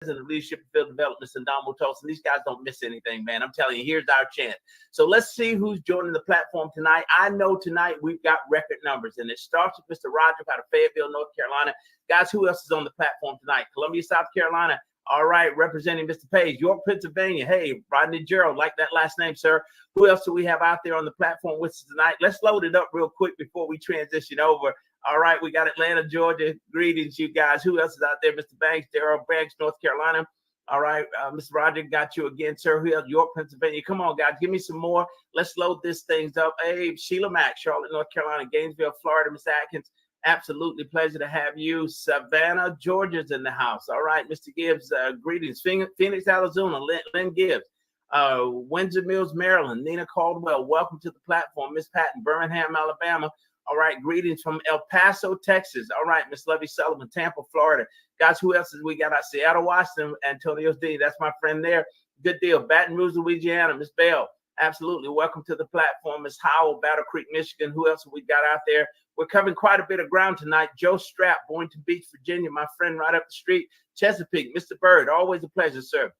President of Leadership and Field Development, and Don Tosin. These guys don't miss anything, man. I'm telling you, here's our chance. So let's see who's joining the platform tonight. I know tonight we've got record numbers, and it starts with Mr. Roderick out of Fayetteville, North Carolina. Guys, who else is on the platform tonight? Columbia, South Carolina. All right, representing Mr. Page. York, Pennsylvania. Hey, Rodney Gerald, like that last name, sir. Who else do we have out there on the platform with us tonight? Let's load it up real quick before we transition over. All right, we got Atlanta, Georgia. Greetings, you guys. Who else is out there? Mr. Banks, Darrell Banks, North Carolina. All right, Mr. Roger, got you again, sir. Who else? York, Pennsylvania. Come on, guys, give me some more. Let's load this things up. Hey, Sheila Mack, Charlotte, North Carolina. Gainesville, Florida. Miss Atkins, absolutely pleasure to have you. Savannah, Georgia's in the house. All right, Mr. Gibbs, greetings. Phoenix, Arizona. Lynn Gibbs. Windsor Mills, Maryland. Nina Caldwell, welcome to the platform. Miss Patton, Birmingham, Alabama. All right, greetings from El Paso, Texas. All right, Miss Lovey Sullivan, Tampa, Florida. Guys, who else is we got? Seattle, Washington, Antonio D. That's my friend there. Good deal. Baton Rouge, Louisiana. Miss Bell, absolutely. Welcome to the platform. Miss Howell, Battle Creek, Michigan. Who else have we got out there? We're covering quite a bit of ground tonight. Joe Strapp, Boynton Beach, Virginia, my friend right up the street. Chesapeake, Mr. Bird, always a pleasure, sir.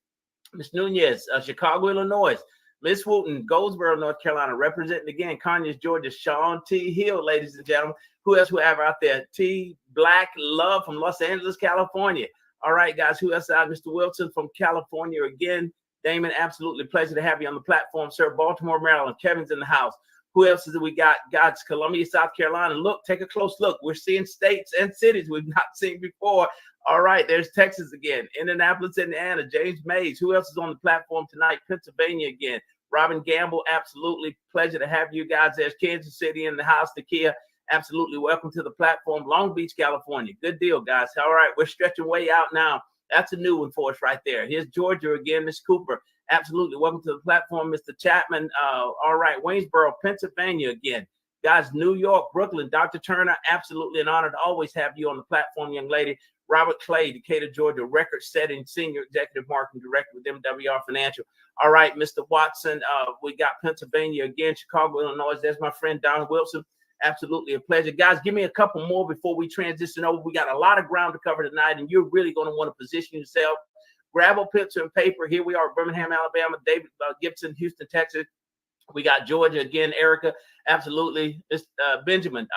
Miss Nunez, Chicago, Illinois. Miss Wooten, Goldsboro, North Carolina, representing again, Conyers, Georgia. Sean T. Hill, ladies and gentlemen. Who else we have out there? T. Black Love from Los Angeles, California. All right, guys, who else out? Mr. Wilson from California again. Damon, absolutely pleasure to have you on the platform, sir. Baltimore, Maryland. Kevin's in the house. Who else is it we got? God's Columbia, South Carolina. Look, take a close look. We're seeing states and cities we've not seen before. All right, there's Texas again. Indianapolis, Indiana. James Mays. Who else is on the platform tonight? Pennsylvania again. Robin Gamble, absolutely pleasure to have you guys. There's Kansas City in the house. Nakia, absolutely welcome to the platform. Long Beach, California. Good deal, guys. All right, we're stretching way out now. That's a new one for us right there. Here's Georgia again. Miss Cooper, absolutely welcome to the platform. Mr. Chapman, all right. Waynesboro, Pennsylvania again. Guys, New York, Brooklyn. Dr. Turner, absolutely an honor to always have you on the platform, young lady. Robert Clay, Decatur, Georgia, record-setting senior executive marketing director with MWR Financial. All right, Mr. Watson, we got Pennsylvania again, Chicago, Illinois. There's my friend Don Wilson. Absolutely a pleasure. Guys, give me a couple more before we transition over. We got a lot of ground to cover tonight, and you're really going to want to position yourself. Grab a pencil and paper. Here we are, Birmingham, Alabama. David Gibson, Houston, Texas. We got Georgia again, Erica, absolutely. Benjamin,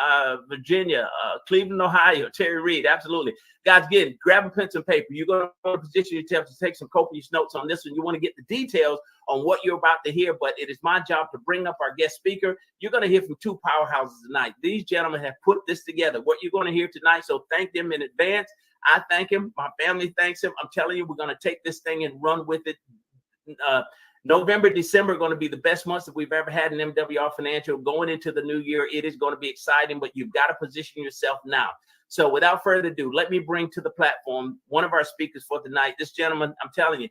Virginia, Cleveland, Ohio, Terry Reed, absolutely. Guys, again, grab a pencil and paper. You're going to want to position yourself to take some copious notes on this one. You want to get the details on what you're about to hear, but it is my job to bring up our guest speaker. You're going to hear from two powerhouses tonight. These gentlemen have put this together, what you're going to hear tonight, so thank them in advance. I thank him. My family thanks him. I'm telling you, we're going to take this thing and run with it. November, December are going to be the best months that we've ever had in MWR Financial. Going into the new year, it is going to be exciting, but you've got to position yourself now. So without further ado, let me bring to the platform one of our speakers for tonight. This gentleman, I'm telling you,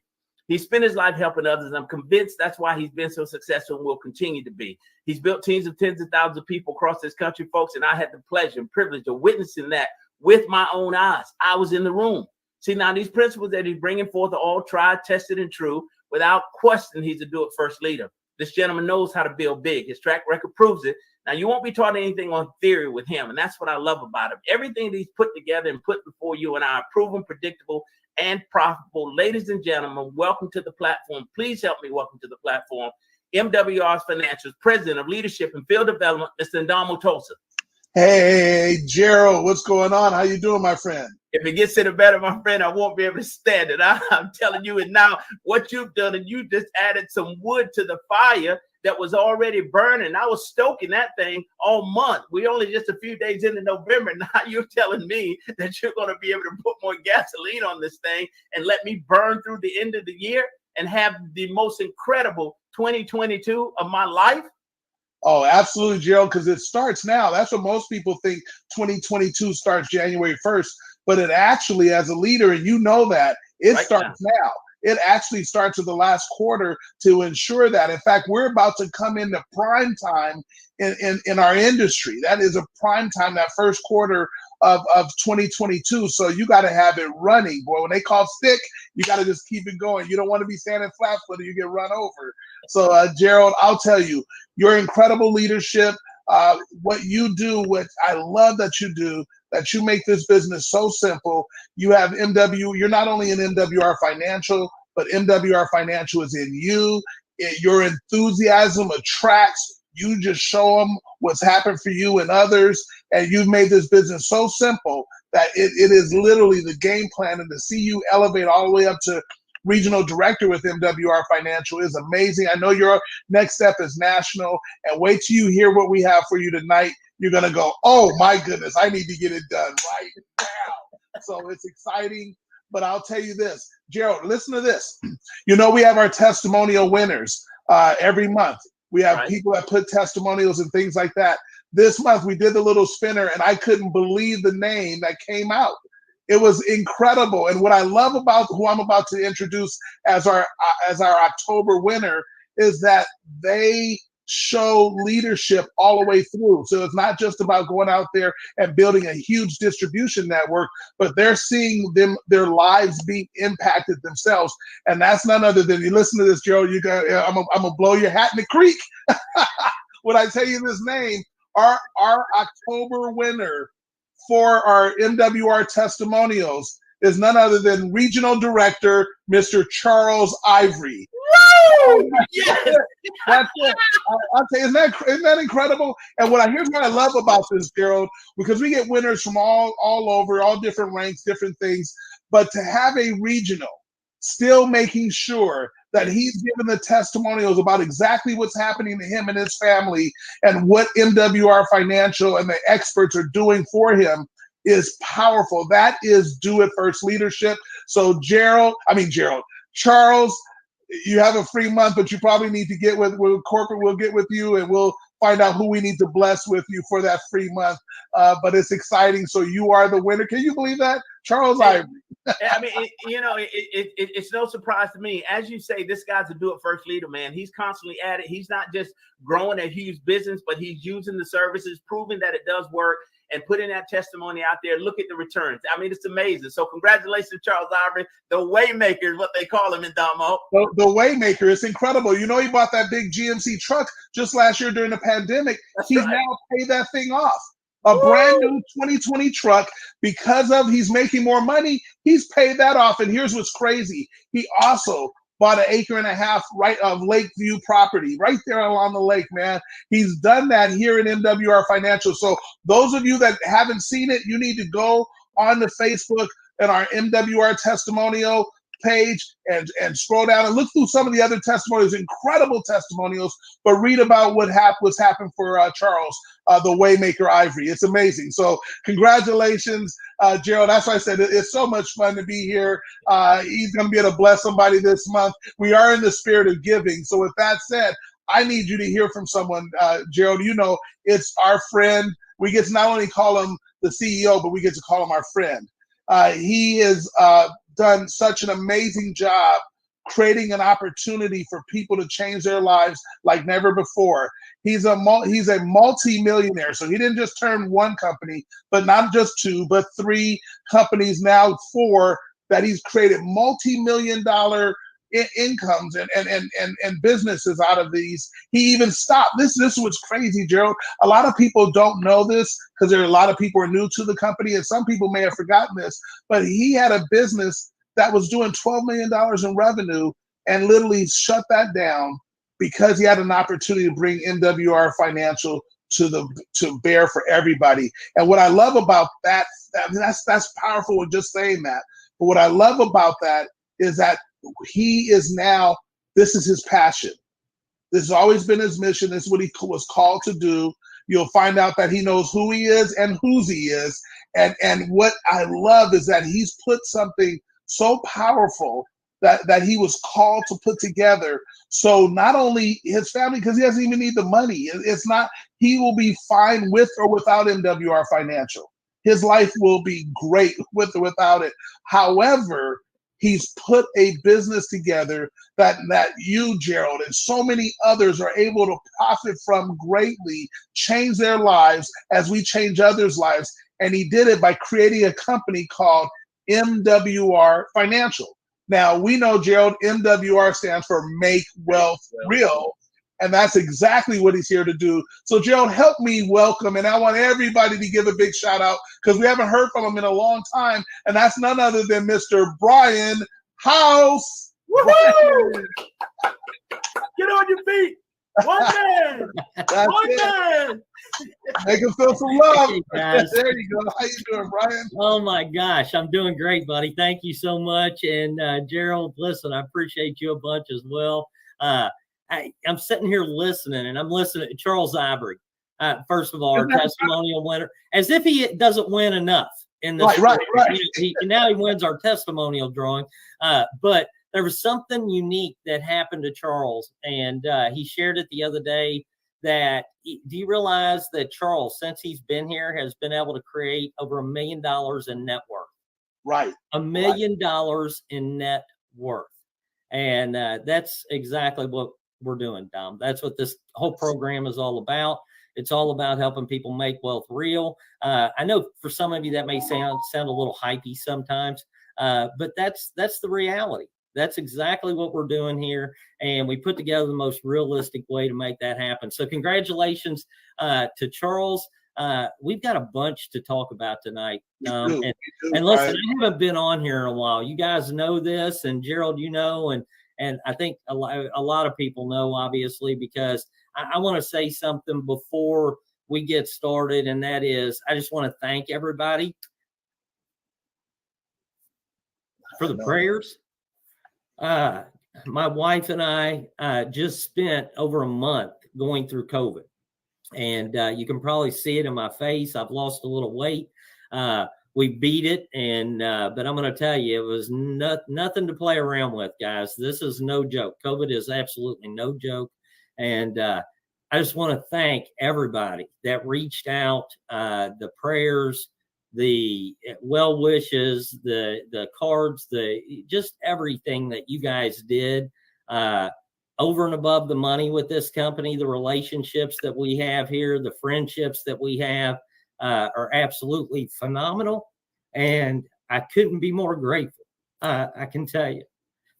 he spent his life helping others, and I'm convinced that's why he's been so successful and will continue to be. He's built teams of tens of thousands of people across this country, folks, and I had the pleasure and privilege of witnessing that with my own eyes. I was in the room. See, now these principles that he's bringing forth are all tried, tested, and true. Without question, he's a do-it-first leader. This gentleman knows how to build big. His track record proves it. Now, you won't be taught anything on theory with him, and that's what I love about him. Everything that he's put together and put before you and I are proven, predictable, and profitable. Ladies and gentlemen, welcome to the platform. Please help me welcome to the platform MWR's Financials, President of Leadership and Field Development, Mr. Ndamo Tosin. Hey, Gerald, what's going on? How you doing, my friend? If it gets any better, my friend, I won't be able to stand it. I'm telling you, and now what you've done, and you just added some wood to the fire that was already burning. I was stoking that thing all month. We only just a few days into November. Now you're telling me that you're going to be able to put more gasoline on this thing and let me burn through the end of the year and have the most incredible 2022 of my life. Oh, absolutely, Gerald, because it starts now. That's what most people think 2022 starts January 1st. But it actually, as a leader, and you know that, it right starts now. It actually starts at the last quarter to ensure that. In fact, we're about to come into prime time in our industry. That is a prime time, that first quarter of 2022. So you got to have it running, boy. When they call stick, you got to just keep it going. You don't want to be standing flat-footed. You get run over. So, Gerald, I'll tell you, your incredible leadership, what you do, what I love that you do, that you make this business so simple. You have you're not only in MWR Financial, but MWR Financial is in you. Your enthusiasm attracts. You just show them what's happened for you and others, and you've made this business so simple that it is literally the game plan. And to see you elevate all the way up to regional director with MWR Financial is amazing. I know your next step is national, and wait till you hear what we have for you tonight. You're going to go, oh my goodness, I need to get it done right now. So it's exciting. But I'll tell you this, Gerald, listen to this. You know, we have our testimonial winners every month. We have people that put testimonials and things like that. This month we did the little spinner, and I couldn't believe the name that came out. It was incredible. And what I love about who I'm about to introduce as our October winner is that they show leadership all the way through. So it's not just about going out there and building a huge distribution network, but they're seeing their lives be impacted themselves. And that's none other than, you listen to this, Joe, I'm gonna blow your hat in the creek. When I tell you this name, our October winner for our MWR testimonials is none other than Regional Director, Mr. Charles Ivory. Woo! Yes. That's it. I'll tell you, isn't that incredible? And here's what I love about this, Gerald, because we get winners from all over, all different ranks, different things, but to have a regional still making sure that he's given the testimonials about exactly what's happening to him and his family and what MWR Financial and the experts are doing for him is powerful. That is do it first leadership. So Charles, you have a free month, but you probably need to get with corporate. We'll get with you and we'll find out who we need to bless with you for that free month. But it's exciting. So you are the winner. Can you believe that? Charles Ivory. I mean, it's no surprise to me. As you say, this guy's a do-it-first leader, man. He's constantly at it. He's not just growing a huge business, but he's using the services, proving that it does work, and putting that testimony out there. Look at the returns. I mean, it's amazing. So congratulations, Charles Ivory. The Waymaker is what they call him in Damo. The Waymaker. It's incredible. You know, he bought that big GMC truck just last year during the pandemic. He's now paid that thing off. A brand new 2020 truck, because he's making more money, he's paid that off. And here's what's crazy. He also bought an 1.5 acres of Lakeview property right there along the lake, man. He's done that here in MWR Financial. So those of you that haven't seen it, you need to go on to Facebook and our MWR testimonial page and scroll down and look through some of the other testimonials, incredible testimonials, but read about what's happened for Charles, the Waymaker Ivory. It's amazing. So congratulations, Gerald. That's why I said it's so much fun to be here. He's going to be able to bless somebody this month. We are in the spirit of giving. So with that said, I need you to hear from someone, Gerald. You know, it's our friend. We get to not only call him the CEO, but we get to call him our friend. He is done such an amazing job creating an opportunity for people to change their lives like never before. He's a multi-millionaire. So he didn't just turn one company, but not just two, but 3 companies, now 4, that he's created multi-million-dollar incomes and businesses out of these. He even stopped. This is what's crazy, Gerald. A lot of people don't know this because there are a lot of people who are new to the company, and some people may have forgotten this, but he had a business that was doing $12 million in revenue and literally shut that down because he had an opportunity to bring MWR Financial to bear for everybody. And what I love about that, that's powerful with just saying that. But what I love about that is that he is now, this is his passion. This has always been his mission. This is what he was called to do. You'll find out that he knows who he is and whose he is. And what I love is that he's put something so powerful that he was called to put together. So not only his family, because he doesn't even need the money. It's not, he will be fine with or without MWR Financial. His life will be great with or without it. However, he's put a business together that you, Gerald, and so many others are able to profit from greatly, change their lives as we change others' lives. And he did it by creating a company called MWR Financial. Now, we know, Gerald, MWR stands for Make Wealth Real. And that's exactly what he's here to do. So, Gerald, help me welcome, and I want everybody to give a big shout out because we haven't heard from him in a long time, and that's none other than Mr. Brian House. Woohoo! Get on your feet. One man. One man. Make him feel some love. Hey, guys. There you go. How you doing, Brian? Oh my gosh, I'm doing great, buddy. Thank you so much. And Gerald, listen, I appreciate you a bunch as well. I'm sitting here listening, and I'm listening to Charles Ivory. First of all, our testimonial winner, as if he doesn't win enough in this. Right. Now he wins our testimonial drawing. But there was something unique that happened to Charles, and he shared it the other day. Do you realize that Charles, since he's been here, has been able to create over $1 million in net worth? Right. $1 million in net worth. And that's exactly what we're doing, Dom. That's what this whole program is all about. It's all about helping people make wealth real. I know for some of you that may sound a little hypey sometimes, but that's the reality. That's exactly what we're doing here. And we put together the most realistic way to make that happen. So congratulations to Charles. We've got a bunch to talk about tonight. And listen, I haven't been on here in a while. You guys know this, and Gerald, you know, and I think a lot of people know, obviously, because I want to say something before we get started, and that is I just want to thank everybody for the prayers. My wife and I just spent over a month going through COVID, and you can probably see it in my face. I've lost a little weight. We beat it, and but I'm going to tell you, it was nothing to play around with, guys. This is no joke. COVID is absolutely no joke, and I just want to thank everybody that reached out, the prayers, the well wishes, the cards, just everything that you guys did, over and above the money with this company. The relationships that we have here, the friendships that we have, are absolutely phenomenal, and I couldn't be more grateful. I can tell you,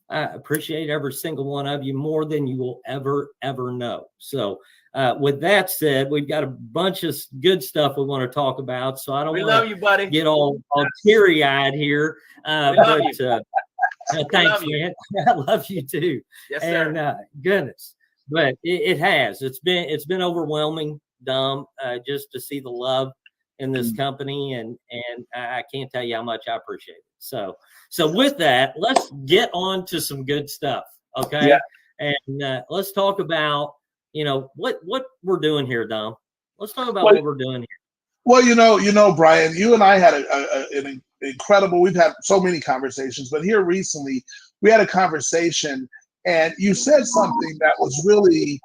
I appreciate every single one of you more than you will ever know. So with that said, we've got a bunch of good stuff we want to talk about. So I don't want to get all teary-eyed here. Thanks, man. I love you too. Yes, sir. And goodness, but it has. It's been overwhelming, Dom, just to see the love in this company, and I can't tell you how much I appreciate it. So with that, let's get on to some good stuff. Okay. Yeah. And let's talk about, what we're doing here, Dom. Let's talk about what we're doing here. Well, Brian, you and I had an incredible, we've had so many conversations, but here recently we had a conversation and you said something that was really,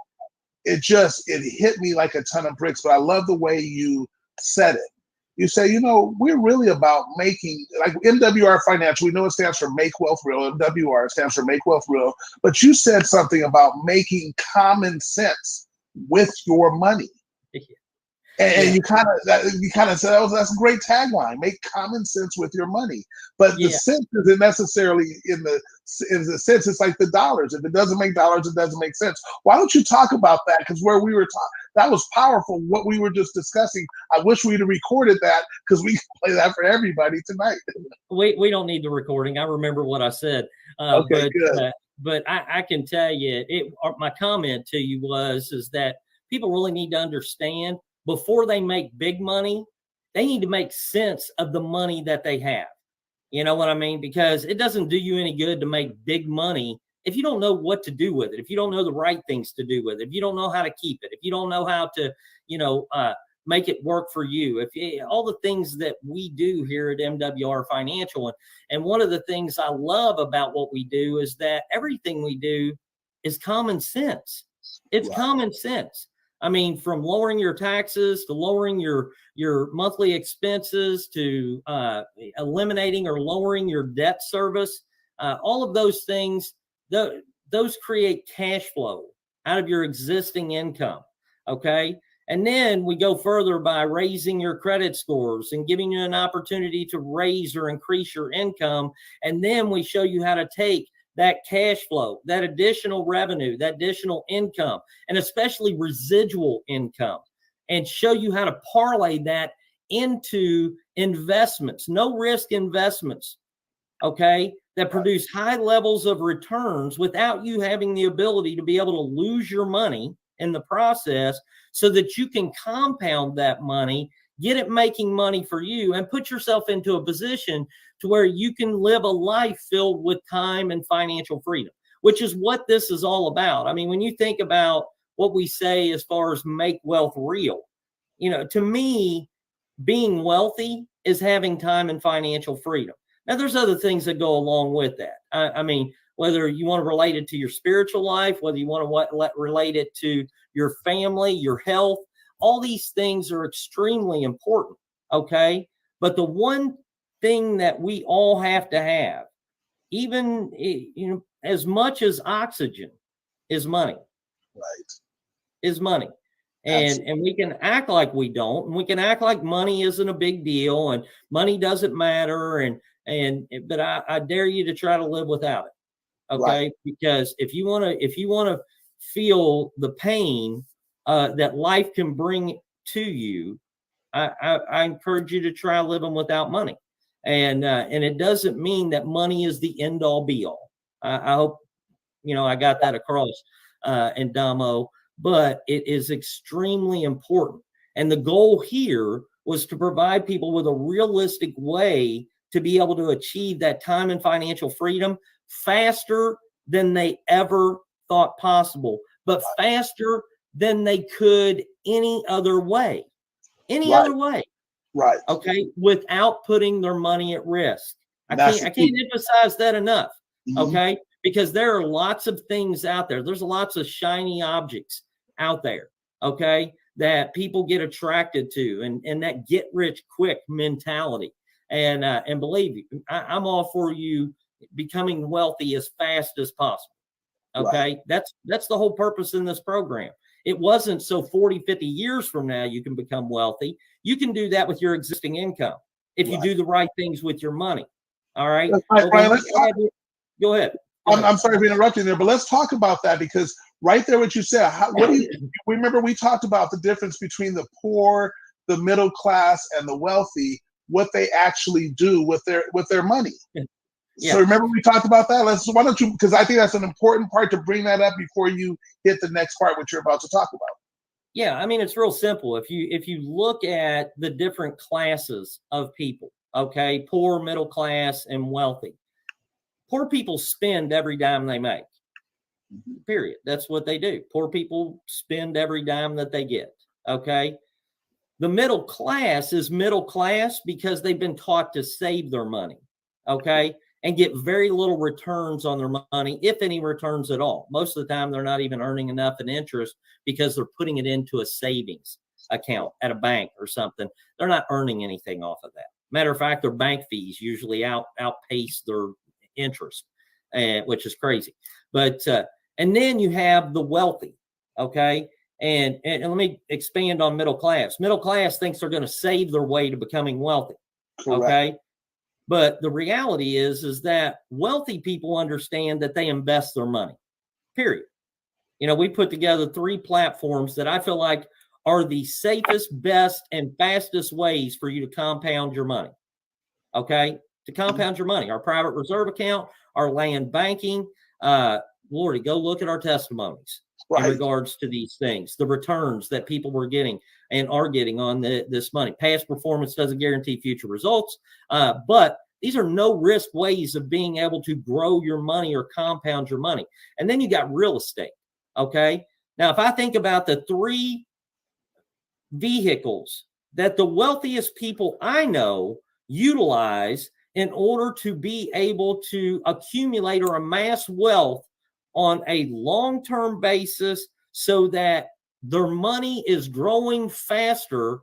it hit me like a ton of bricks, but I love the way you said it. You say, we're really about making, like MWR Financial, we know it stands for Make Wealth Real. MWR stands for Make Wealth Real. But you said something about making common sense with your money. And you kind of said, oh, that's a great tagline. Make common sense with your money. But the sense isn't necessarily in the sense, it's like the dollars. If it doesn't make dollars, it doesn't make sense. Why don't you talk about that? Because where we were talking, that was powerful, what we were just discussing. I wish we'd have recorded that because we can play that for everybody tonight. We don't need the recording. I remember what I said. Okay, good. But I can tell you, my comment to you is that people really need to understand, before they make big money, they need to make sense of the money that they have. You know what I mean? Because it doesn't do you any good to make big money if you don't know what to do with it, if you don't know the right things to do with it, if you don't know how to keep it, if you don't know how to, make it work for you, all the things that we do here at MWR Financial. And one of the things I love about what we do is that everything we do is common sense. It's common sense. I mean, from lowering your taxes to lowering your monthly expenses to eliminating or lowering your debt service, all of those things, those create cash flow out of your existing income. Okay. And then we go further by raising your credit scores and giving you an opportunity to raise or increase your income. And then we show you how to take that cash flow, that additional revenue, that additional income, and especially residual income, and show you how to parlay that into investments, no risk investments, okay, that produce high levels of returns without you having the ability to be able to lose your money in the process, so that you can compound that money, get it making money for you, and put yourself into a position to where you can live a life filled with time and financial freedom, which is what this is all about. I mean, when you think about what we say as far as make wealth real, you know, to me, being wealthy is having time and financial freedom. Now, there's other things that go along with that. I mean, whether you want to relate it to your spiritual life, whether you want to relate it to your family, your health, all these things are extremely important, okay? But the one thing that we all have to have, even, you know, as much as oxygen, is money. Right. Is money. And we can act like we don't, and we can act like money isn't a big deal and money doesn't matter, but I dare you to try to live without it. Okay. Right. Because if you want to feel the pain that life can bring to you, I encourage you to try living without money. And it doesn't mean that money is the end all be all. I hope, you know, I got that across in Damo, but it is extremely important. And the goal here was to provide people with a realistic way to be able to achieve that time and financial freedom faster than they ever thought possible, but faster than they could any other way. Other way. Right. Okay. Without putting their money at risk. I can't emphasize that enough. Mm-hmm. Okay. Because there are lots of things out there. There's lots of shiny objects out there. Okay. That people get attracted to, and that get rich quick mentality. And believe me, I'm all for you becoming wealthy as fast as possible. Okay. Right. That's the whole purpose in this program. It wasn't so 40, 50 years from now you can become wealthy. You can do that with your existing income if you do the right things with your money. All right. Brian, go ahead. I'm sorry for interrupting there, but let's talk about that, because right there, what you said, remember we talked about the difference between the poor, the middle class, and the wealthy, what they actually do with their money. Yeah. So remember we talked about that? Why don't you, because I think that's an important part to bring that up before you hit the next part, what you're about to talk about. Yeah, I mean, it's real simple. If you look at the different classes of people, okay, poor, middle class, and wealthy, poor people spend every dime they make. Period. That's what they do. Poor people spend every dime that they get. Okay. The middle class is middle class because they've been taught to save their money. Okay. And get very little returns on their money, if any returns at all. Most of the time, they're not even earning enough in interest because they're putting it into a savings account at a bank or something. They're not earning anything off of that. Matter of fact, their bank fees usually outpace their interest, which is crazy. But and then you have the wealthy, okay? And let me expand on middle class. Middle class thinks they're going to save their way to becoming wealthy, correct. Okay? But the reality is that wealthy people understand that they invest their money, period. You know, we put together 3 platforms that I feel like are the safest, best, and fastest ways for you to compound your money, okay? To compound your money, our private reserve account, our land banking. Lordy, go look at our testimonies in regards to these things, the returns that people were getting and are getting on this money. Past performance doesn't guarantee future results, but these are no risk ways of being able to grow your money or compound your money. And then you got real estate. Okay. Now, if I think about the 3 vehicles that the wealthiest people I know utilize in order to be able to accumulate or amass wealth on a long-term basis so that their money is growing faster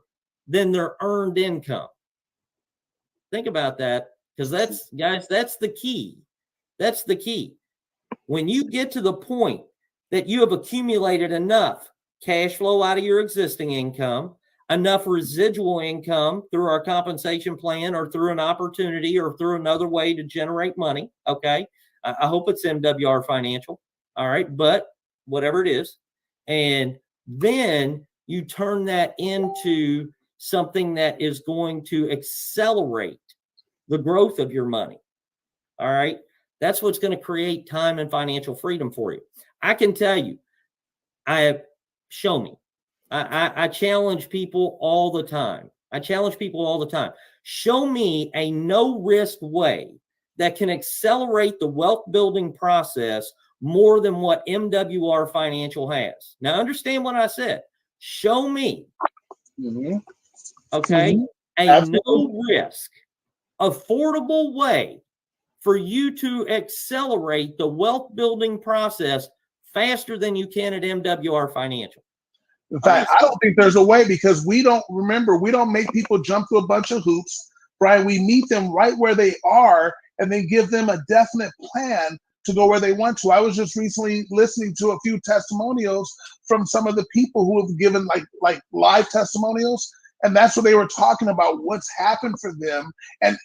than their earned income. Think about that, because that's the key. That's the key. When you get to the point that you have accumulated enough cash flow out of your existing income, enough residual income through our compensation plan or through an opportunity or through another way to generate money, okay? I hope it's MWR Financial. All right. But whatever it is. And then you turn that into something that is going to accelerate the growth of your money. All right. That's what's going to create time and financial freedom for you. I can tell you, show me. I challenge people all the time. Show me a no risk way that can accelerate the wealth building process more than what MWR Financial has. Now, understand what I said. Show me. Okay. A no risk, affordable way for you to accelerate the wealth building process faster than you can at MWR Financial. In fact, I don't think there's a way, because we don't make people jump through a bunch of hoops, Brian. We meet them right where they are and then give them a definite plan to go where they want to. I was just recently listening to a few testimonials from some of the people who have given like live testimonials. And that's what they were talking about, what's happened for them. And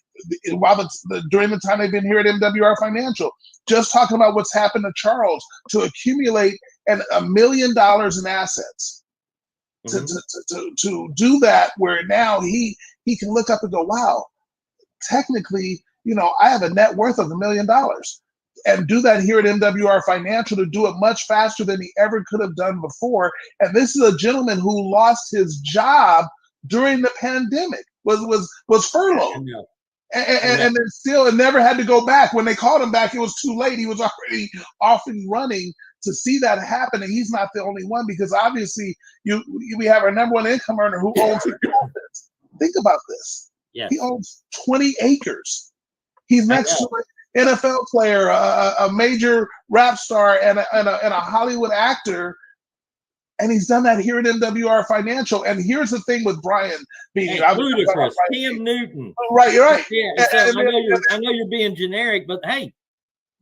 while during the time they've been here at MWR Financial, just talking about what's happened to Charles to accumulate $1 million in assets. To do that, where now he can look up and go, wow, technically, I have a net worth of $1 million, and do that here at MWR Financial, to do it much faster than he ever could have done before. And this is a gentleman who lost his job during the pandemic, was furloughed. And then still never had to go back. When they called him back, it was too late. He was already off and running. To see that happen, and he's not the only one, because obviously we have our number one income earner who owns profits. Think about this. Yes. He owns 20 acres. He's next to an NFL player, a major rap star, and a Hollywood actor. And he's done that here at MWR Financial. And here's the thing with Brian being ludicrous. Cam Newton. Right, you're right. Yeah. I know you're being generic, but hey,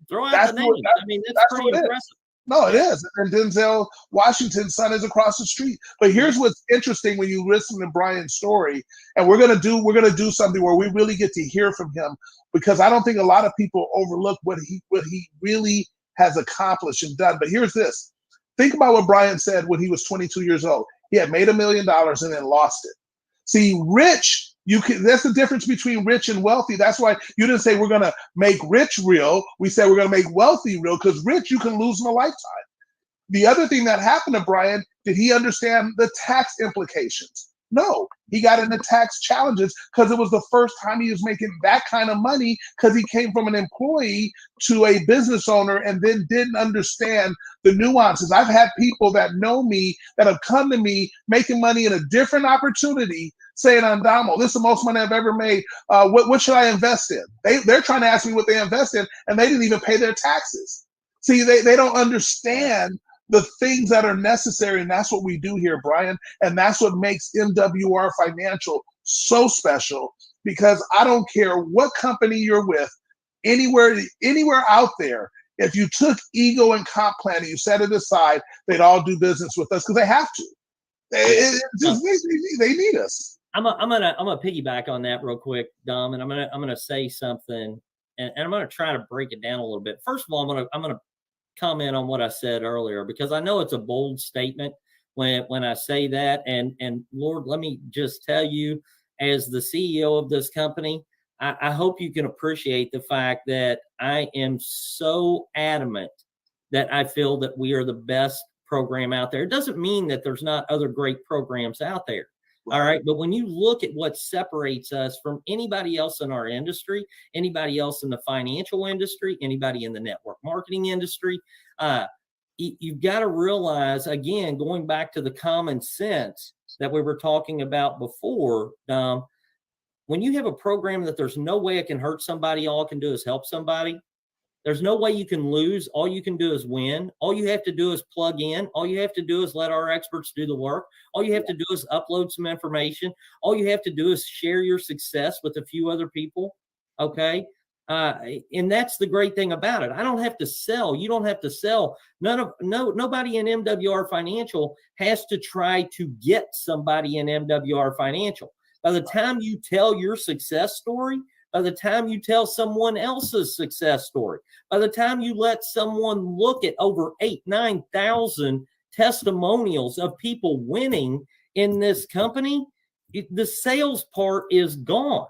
throw out the names. That's pretty impressive. No, it is. And Denzel Washington's son is across the street. But here's what's interesting when you listen to Brian's story, and we're gonna do something where we really get to hear from him, because I don't think a lot of people overlook what he really has accomplished and done. But here's this. Think about what Brian said when he was 22 years old. He had made $1 million and then lost it. See, rich, that's the difference between rich and wealthy. That's why you didn't say we're going to make rich real. We said we're going to make wealthy real, because rich you can lose in a lifetime. The other thing that happened to Brian, did he understand the tax implications? No, he got into tax challenges because it was the first time he was making that kind of money, because he came from an employee to a business owner and then didn't understand the nuances. I've had people that know me that have come to me making money in a different opportunity saying, Andamo, this is the most money I've ever made. What should I invest in? They're trying to ask me what they invest in, and they didn't even pay their taxes. See, they don't understand the things that are necessary, and that's what we do here, Brian. And that's what makes MWR Financial so special, because I don't care what company you're with, anywhere out there, if you took ego and comp plan and you set it aside, they'd all do business with us, because they have to. They need us. I'm gonna piggyback on that real quick, Dom, and I'm gonna say something, and I'm gonna try to break it down a little bit. First of all, I'm gonna comment on what I said earlier, because I know it's a bold statement when I say that. And Lord, let me just tell you, as the CEO of this company, I hope you can appreciate the fact that I am so adamant that I feel that we are the best program out there. It doesn't mean that there's not other great programs out there. All right. But when you look at what separates us from anybody else in our industry, anybody else in the financial industry, anybody in the network marketing industry, you've got to realize, again, going back to the common sense that we were talking about before, when you have a program that there's no way it can hurt somebody, all it can do is help somebody. There's no way you can lose. All you can do is win. All you have to do is plug in. All you have to do is let our experts do the work. All you have to do is upload some information. All you have to do is share your success with a few other people. Okay. And that's the great thing about it. I don't have to sell. You don't have to sell. Nobody in MWR Financial has to try to get somebody in MWR Financial. By the time you tell your success story, by the time you tell someone else's success story, by the time you let someone look at over 9,000 testimonials of people winning in this company, the sales part is gone.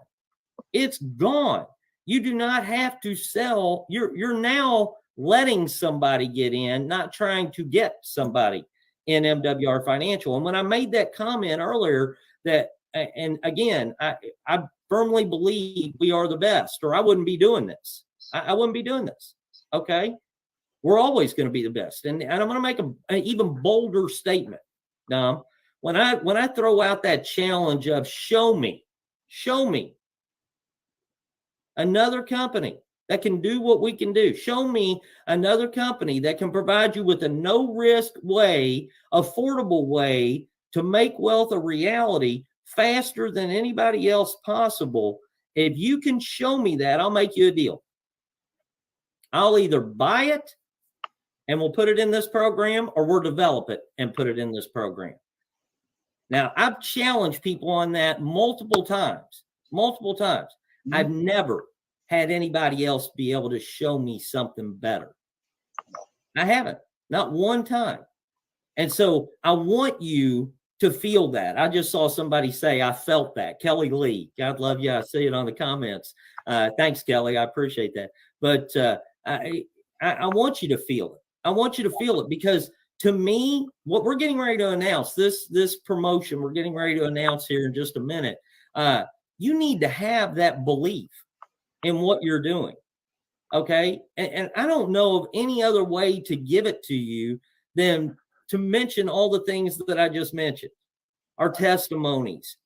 It's gone. You do not have to sell. You're now letting somebody get in, not trying to get somebody in MWR Financial. And when I made that comment earlier that, and again, I firmly believe we are the best, or I wouldn't be doing this. I wouldn't be doing this. Okay. We're always going to be the best. And I'm going to make an even bolder statement. Now, when I throw out that challenge of show me another company that can do what we can do. Show me another company that can provide you with a no-risk way, affordable way to make wealth a reality faster than anybody else possible. If you can show me that, I'll make you a deal. I'll either buy it and we'll put it in this program, or we'll develop it and put it in this program. Now, I've challenged people on that multiple times. Mm-hmm. I've never had anybody else be able to show me something better. I haven't, not one time. And so I want you to feel that. I just saw somebody say, I felt that. Kelly Lee, God love you. I see it on the comments. Thanks, Kelly. I appreciate that. But I want you to feel it. I want you to feel it, because to me, what we're getting ready to announce, this promotion we're getting ready to announce here in just a minute, you need to have that belief in what you're doing. Okay. And I don't know of any other way to give it to you than to mention all the things that I just mentioned. Our testimonies,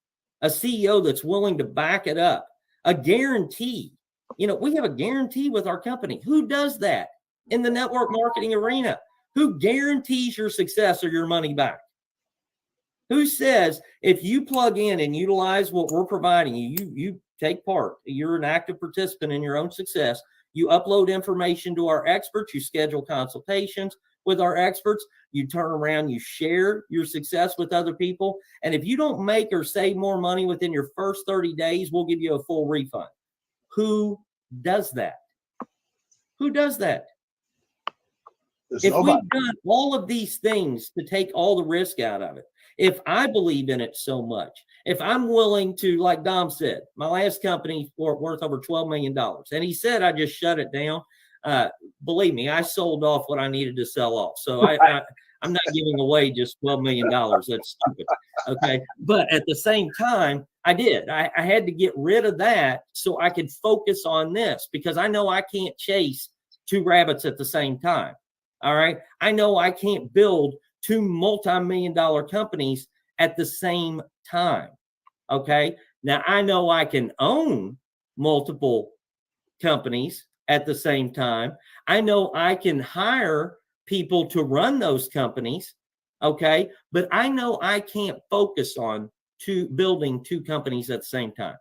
a CEO that's willing to back it up, a guarantee. You know, we have a guarantee with our company. Who does that in the network marketing arena? Who guarantees your success or your money back? Who says if you plug in and utilize what we're providing you, you take part, you're an active participant in your own success, you upload information to our experts, you schedule consultations with our experts, you turn around, you share your success with other people, and if you don't make or save more money within your first 30 days, we'll give you a full refund. Who does that? Who does that? If we've done all of these things to take all the risk out of it, if I believe in it so much, if I'm willing to, like Dom said, my last company worth over $12 million, and he said I just shut it down. Believe me, I sold off what I needed to sell off. So I'm not giving away just $12 million. That's stupid. Okay. But at the same time, I did. I had to get rid of that so I could focus on this, because I know I can't chase two rabbits at the same time. All right. I know I can't build two multi-million-dollar companies at the same time. Okay. Now I know I can own multiple companies at the same time. I know I can hire people to run those companies. Okay. But I know I can't focus on building two companies at the same time.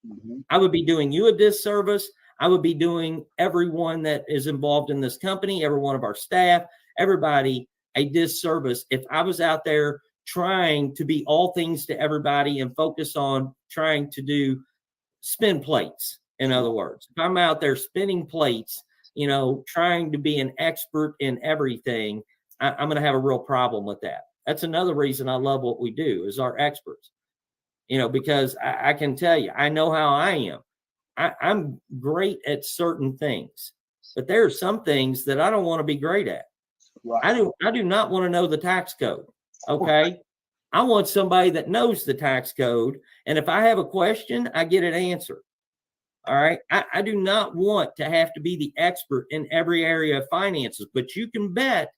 Mm-hmm. I would be doing you a disservice. I would be doing everyone that is involved in this company, every one of our staff, everybody a disservice if I was out there trying to be all things to everybody and focus on trying to do spin plates. In other words, if I'm out there spinning plates, you know, trying to be an expert in everything, I'm going to have a real problem with that. That's another reason I love what we do is our experts, you know, because I can tell you, I know how I am. I'm great at certain things, but there are some things that I don't want to be great at. Right. I do not want to know the tax code. Okay. I want somebody that knows the tax code. And if I have a question, I get it answered. All right. I do not want to have to be the expert in every area of finances, but you can bet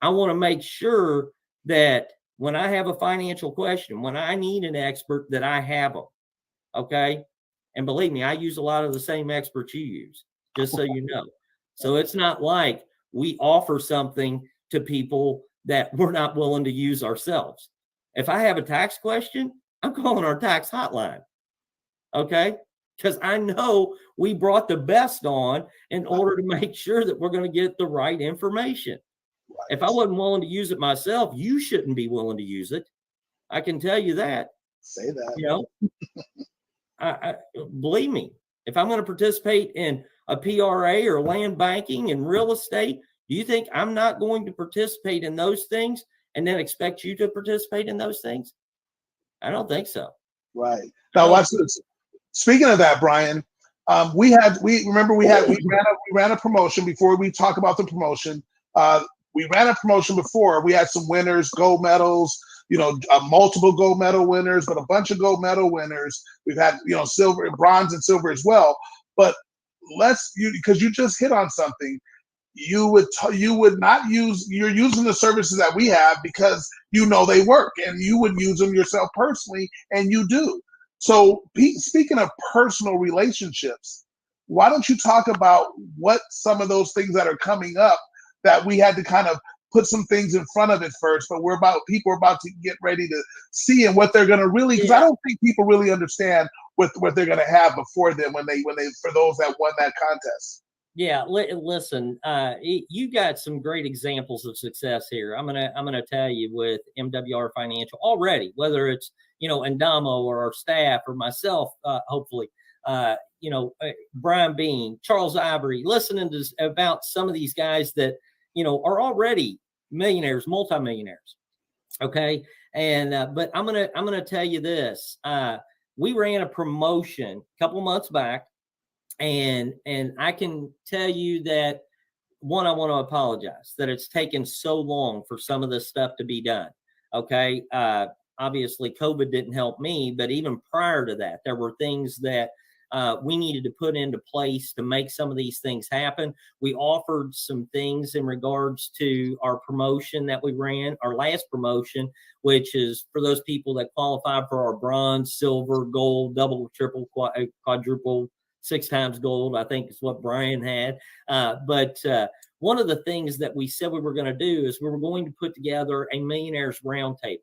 I want to make sure that when I have a financial question, when I need an expert, that I have them. Okay. And believe me, I use a lot of the same experts you use, just so you know. So it's not like we offer something to people that we're not willing to use ourselves. If I have a tax question, I'm calling our tax hotline. Okay. Because I know we brought the best on in order to make sure that we're going to get the right information. Right. If I wasn't willing to use it myself, you shouldn't be willing to use it. I can tell you that. Say that. You know, I believe me, If I'm going to participate in a PRA or land banking and real estate, do you think I'm not going to participate in those things and then expect you to participate in those things? I don't think so. Right. Now, watch this. Speaking of that, Brian, we ran a promotion before we talk about the promotion. We ran a promotion before. We had some winners, gold medals, multiple gold medal winners, but a bunch of gold medal winners. We've had, silver, bronze, and silver as well. But because you just hit on something. You're using the services that we have because they work, and you would use them yourself personally, and you do. So speaking of personal relationships, why don't you talk about what some of those things that are coming up that we had to kind of put some things in front of it first, but people are about to get ready to see, and what they're going to really, because I don't think people really understand what they're going to have before them when they for those that won that contest. Yeah, listen, you got some great examples of success here. I'm gonna tell you with MWR Financial already, whether it's Endamo or our staff or myself, hopefully, Brian Bean, Charles Ivory, listening to about some of these guys that are already millionaires, multimillionaires. Okay, and but I'm gonna tell you this: we ran a promotion a couple months back. And I can tell you that, one, I want to apologize that it's taken so long for some of this stuff to be done. Okay. Obviously COVID didn't help me, but even prior to that, there were things that we needed to put into place to make some of these things happen. We offered some things in regards to our promotion that we ran, our last promotion, which is for those people that qualify for our bronze, silver, gold, double, triple, quadruple, 6 times gold, I think is what Brian had. But one of the things that we said we were going to do is we were going to put together a millionaires roundtable.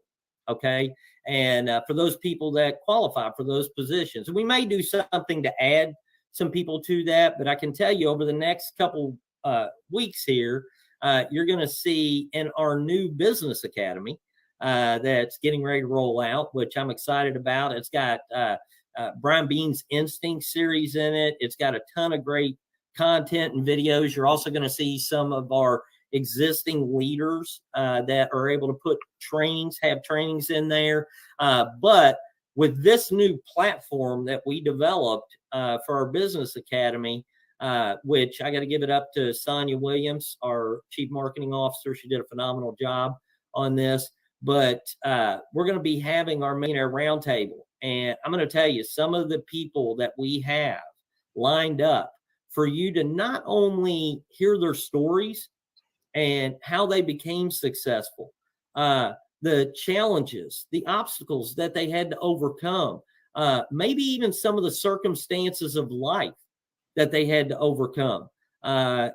Okay. And for those people that qualify for those positions, we may do something to add some people to that, but I can tell you over the next couple weeks here, you're going to see in our new business academy that's getting ready to roll out, which I'm excited about. It's got Brian Bean's Instinct series in it. It's got a ton of great content and videos. You're also going to see some of our existing leaders that are able to have trainings in there. But with this new platform that we developed for our business academy, which I got to give it up to Sonia Williams, our chief marketing officer. She did a phenomenal job on this. But we're going to be having our Millionaire Roundtable. And I'm going to tell you some of the people that we have lined up for you to not only hear their stories and how they became successful, the challenges, the obstacles that they had to overcome, maybe even some of the circumstances of life that they had to overcome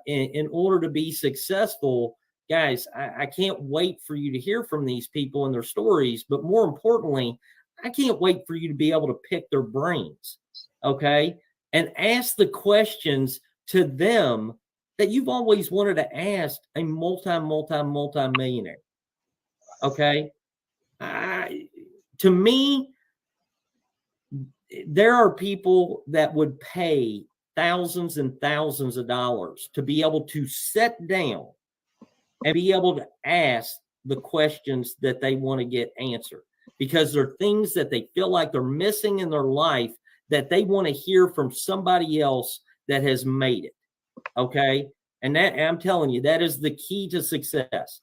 in order to be successful. Guys, I can't wait for you to hear from these people and their stories, but more importantly, I can't wait for you to be able to pick their brains, okay, and ask the questions to them that you've always wanted to ask a multi-millionaire, okay? To me, there are people that would pay thousands and thousands of dollars to be able to sit down and be able to ask the questions that they want to get answered, because there are things that they feel like they're missing in their life that they want to hear from somebody else that has made it. Okay. And that, I'm telling you, that is the key to success.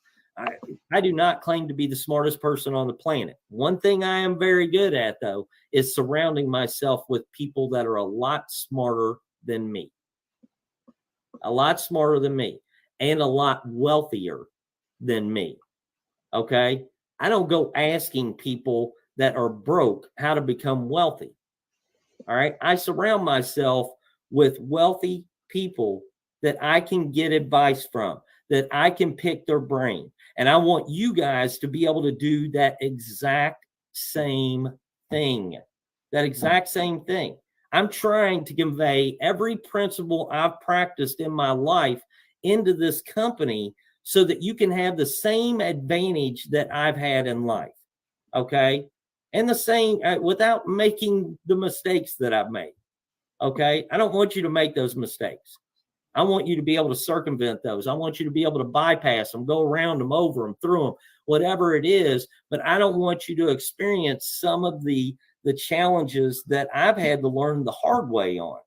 I do not claim to be the smartest person on the planet. One thing I am very good at, though, is surrounding myself with people that are a lot smarter than me, and a lot wealthier than me. Okay. I don't go asking people that are broke how to become wealthy. All right. I surround myself with wealthy people that I can get advice from, that I can pick their brain. And I want you guys to be able to do that exact same thing. I'm trying to convey every principle I've practiced in my life into this company so that you can have the same advantage that I've had in life. Okay. And the same without making the mistakes that I've made. Okay. I don't want you to make those mistakes. I want you to be able to circumvent those. I want you to be able to bypass them, go around them, over them, through them, whatever it is. But I don't want you to experience some of the challenges that I've had to learn the hard way on.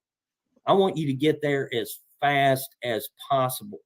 I want you to get there as fast as possible.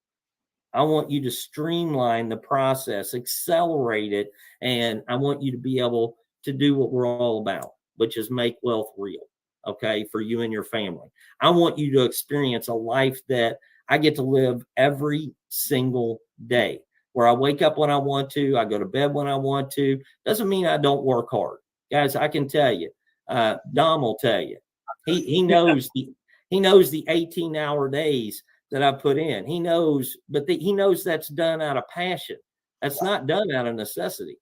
I want you to streamline the process, accelerate it, and I want you to be able to do what we're all about, which is make wealth real. Okay, for you and your family. I want you to experience a life that I get to live every single day, where I wake up when I want to, I go to bed when I want to. Doesn't mean I don't work hard. Guys, I can tell you, Dom will tell you, he knows the 18-hour days that I put in. He knows, but he knows that's done out of passion. That's not done out of necessity.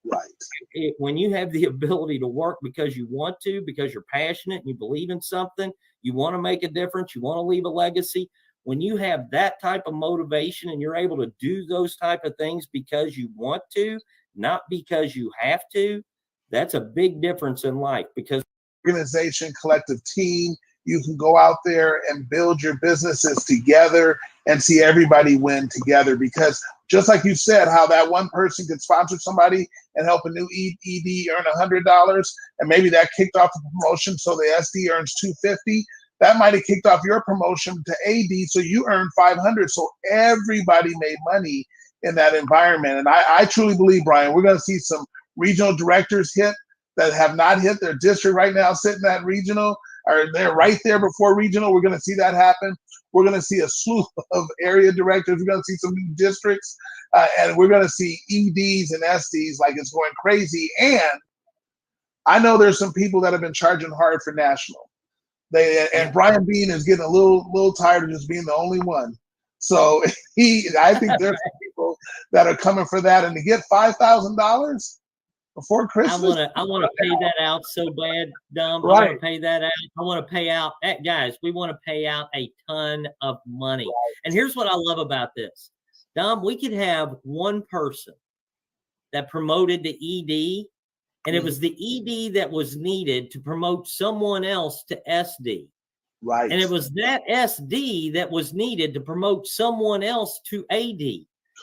Right. When you have the ability to work because you want to, because you're passionate and you believe in something, you want to make a difference, you want to leave a legacy. When you have that type of motivation and you're able to do those type of things because you want to, not because you have to, that's a big difference in life. Because organization, collective team, you can go out there and build your businesses together and see everybody win together. Because just like you said, how that one person could sponsor somebody and help a new ED earn $100, and maybe that kicked off the promotion so the SD earns $250. That might have kicked off your promotion to AD, so you earned $500. So everybody made money in that environment. And I truly believe, Brian, we're going to see some regional directors hit that have not hit their district right now, sitting at regional, or they're right there before regional. We're going to see that happen. We're going to see a slew of area directors. We're going to see some new districts, and we're going to see EDs and SDs like it's going crazy. And I know there's some people that have been charging hard for national. And Brian Bean is getting a little tired of just being the only one. So I think there's some people that are coming for that, and to get $5,000 before Christmas. I want to pay that out so bad, Dom. Right. I want to pay that out. I want to pay out, guys. We want to pay out a ton of money. Right. And here's what I love about this, Dom. We could have one person that promoted to ED, and it was the ED that was needed to promote someone else to SD. Right. And it was that SD that was needed to promote someone else to AD.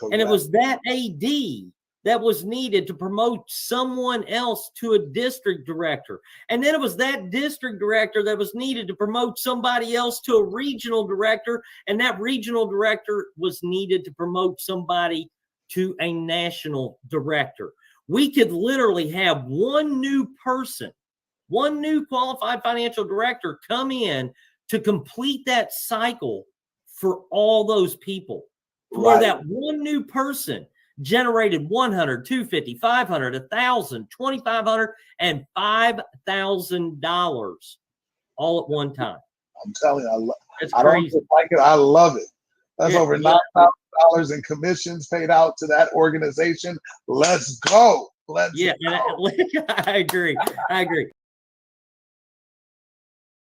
Correct. And it was that AD that was needed to promote someone else to a district director. And then it was that district director that was needed to promote somebody else to a regional director. And that regional director was needed to promote somebody to a national director. We could literally have one new person, one new qualified financial director come in to complete that cycle for all those people. Right. Where that one new person generated 100, 250, 500, 1,000, 2,500, and $5,000 all at one time. I'm telling you, I don't just like it. I love it. That's over $9,000 in commissions paid out to that organization. Let's go. I agree.